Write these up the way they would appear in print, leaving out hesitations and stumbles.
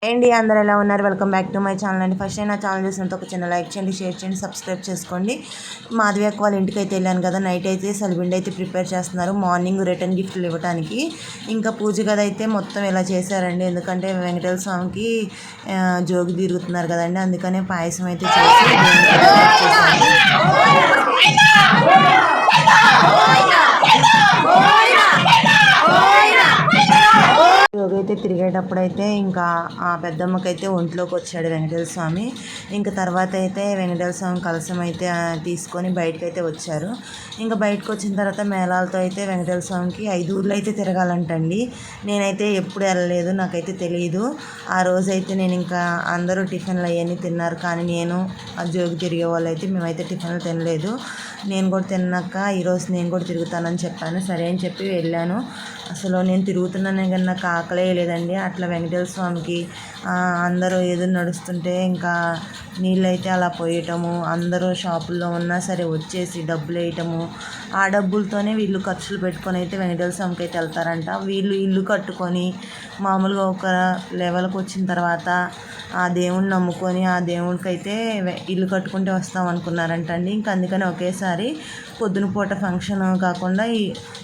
ఏంటి అందరూ ఎలా ఉన్నారు? Welcome back to my channel అండి. ఫస్ట్ అయినా ఛానల్ చూసినంత ఒక చిన్న లైక్ చేయండి, షేర్ చేయండి, సబ్స్క్రైబ్ చేసుకోండి. మాధవి అక్క వాళ్ళ ఇంటికి అయితే వెళ్ళాను కదా, నైట్ అయితే సలిబిండి అయితే ప్రిపేర్ చేస్తున్నారు మార్నింగ్ రిటర్న్ గిఫ్ట్లు ఇవ్వడానికి. ఇంకా పూజ గది అయితే మొత్తం ఇలా చేశారండి, ఎందుకంటే వెంకటేశ్వర స్వామికి జోగి తిరుగుతున్నారు కదండి, అందుకనే పాయసం అయితే చేసి యోగైతే తిరిగేటప్పుడైతే ఇంకా ఆ పెద్దమ్మకైతే ఒంట్లోకి వచ్చాడు వెంకటేశ్వర స్వామి. ఇంకా తర్వాత అయితే వెంకటేశ్వర స్వామి కలశం అయితే తీసుకొని బయటకైతే వచ్చారు. ఇంకా బయటకు వచ్చిన తర్వాత మేళాలతో అయితే వెంకటేశ్వర స్వామికి 5 ఊర్లు అయితే తిరగాలంటండి. నేనైతే ఎప్పుడు వెళ్ళలేదు, నాకైతే తెలియదు. ఆ రోజైతే నేను ఇంకా అందరూ టిఫిన్లు అవన్నీ తిన్నారు, కానీ నేను ఆ జోగి తిరిగే వాళ్ళు అయితే మేమైతే టిఫిన్లు తినలేదు. నేను కూడా తిన్నాక ఈరోజు నేను కూడా తిరుగుతానని చెప్పాను. సరే అని చెప్పి వెళ్ళాను. అసలు నేను తిరుగుతున్నానే కానీ నాకు ఆకలే లేదండి. అట్లా వెంకటేశ్వర స్వామికి అందరూ ఏదో నడుస్తుంటే ఇంకా నీళ్ళైతే అలా పోయటము, అందరూ షాపుల్లో ఉన్నా సరే వచ్చేసి డబ్బులు వేయటము, ఆ డబ్బులతోనే వీళ్ళు ఖర్చులు పెట్టుకొని అయితే వెంకటేశ్వర స్వామికి అయితే వెళ్తారంట. వీళ్ళు ఇల్లు కట్టుకొని మామూలుగా ఒక లెవెల్కి వచ్చిన తర్వాత ఆ దేవుణ్ణి నమ్ముకొని ఆ దేవుడికి అయితే ఇల్లు కట్టుకుంటే వస్తాం అనుకున్నారంట అండి. ఇంక అందుకని ఒకేసారి పొద్దున పూట ఫంక్షన్ కాకుండా ఈ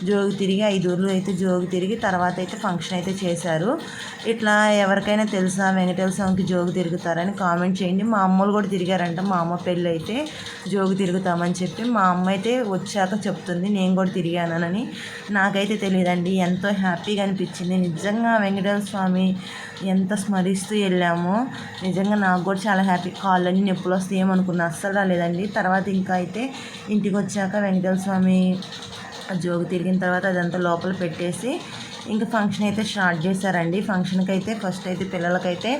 జోగి తిరిగి 5 ఊర్లు అయితే జోగి తిరిగి తర్వాత అయితే ఫంక్షన్ అయితే చేశారు. ఇట్లా ఎవరికైనా తెలుసా వెంకటేశ్వర స్వామికి జోగి తిరుగుతారని కామెంట్ చేయండి. మా అమ్మలు కూడా తిరిగారంట. మా అమ్మ పెళ్ళి అయితే జోగి తిరుగుతామని చెప్పి మా అమ్మ అయితే వచ్చాక చెప్తుంది, నేను కూడా తిరిగానని. నాకైతే తెలియదండి. ఎంతో హ్యాపీగా అనిపించింది నిజంగా. వెంకటేశ్వర స్వామి ఎంత స్మరిస్తూ వెళ్ళామో నిజంగా నాకు కూడా చాలా హ్యాపీ. కాళ్ళని నొప్పులు వస్తాయి ఏమనుకున్నా, అస్సలు రాలేదండి. తర్వాత ఇంకా అయితే ఇంటికి వచ్చాక వెంకటేశ్వర స్వామి జోగి తిరిగిన తర్వాత అదంతా లోపల పెట్టేసి ఇంకా ఫంక్షన్ అయితే స్టార్ట్ చేశారండి. ఫంక్షన్కి అయితే ఫస్ట్ అయితే పిల్లలకైతే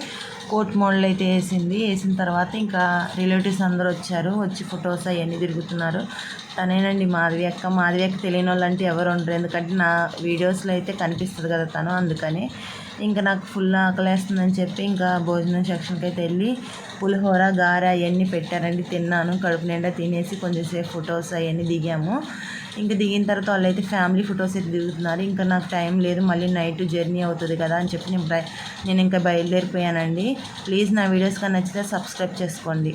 కోట్ మోడల్ అయితే వేసిన తర్వాత ఇంకా రిలేటివ్స్ అందరూ వచ్చి ఫొటోస్ అవన్నీ తిరుగుతున్నారు. తనేనండి మాధవి అక్క. మాధవి అక్క తెలియని వాళ్ళు అంటే ఎవరు ఉండరు, ఎందుకంటే నా వీడియోస్లో అయితే కనిపిస్తుంది కదా తను. అందుకని ఇంకా నాకు ఫుల్ ఆకలేస్తుందని చెప్పి ఇంకా భోజనం సెక్షన్కి అయితే వెళ్ళి పులిహోర గారె అవన్నీ పెట్టారండి. తిన్నాను, కడుపు నిండా తినేసి కొంచెంసేపు ఫొటోస్ అవన్నీ దిగాము. ఇంకా దిగిన తర్వాత వాళ్ళు అయితే ఫ్యామిలీ ఫొటోస్ అయితే దిగుతున్నారు. ఇంకా నాకు టైం లేదు, మళ్ళీ నైట్ జర్నీ అవుతుంది కదా అని చెప్పి నేను ఇంకా బయలుదేరిపోయానండి. ప్లీజ్ నా వీడియోస్ కానీ నచ్చితే సబ్స్క్రైబ్ చేసుకోండి.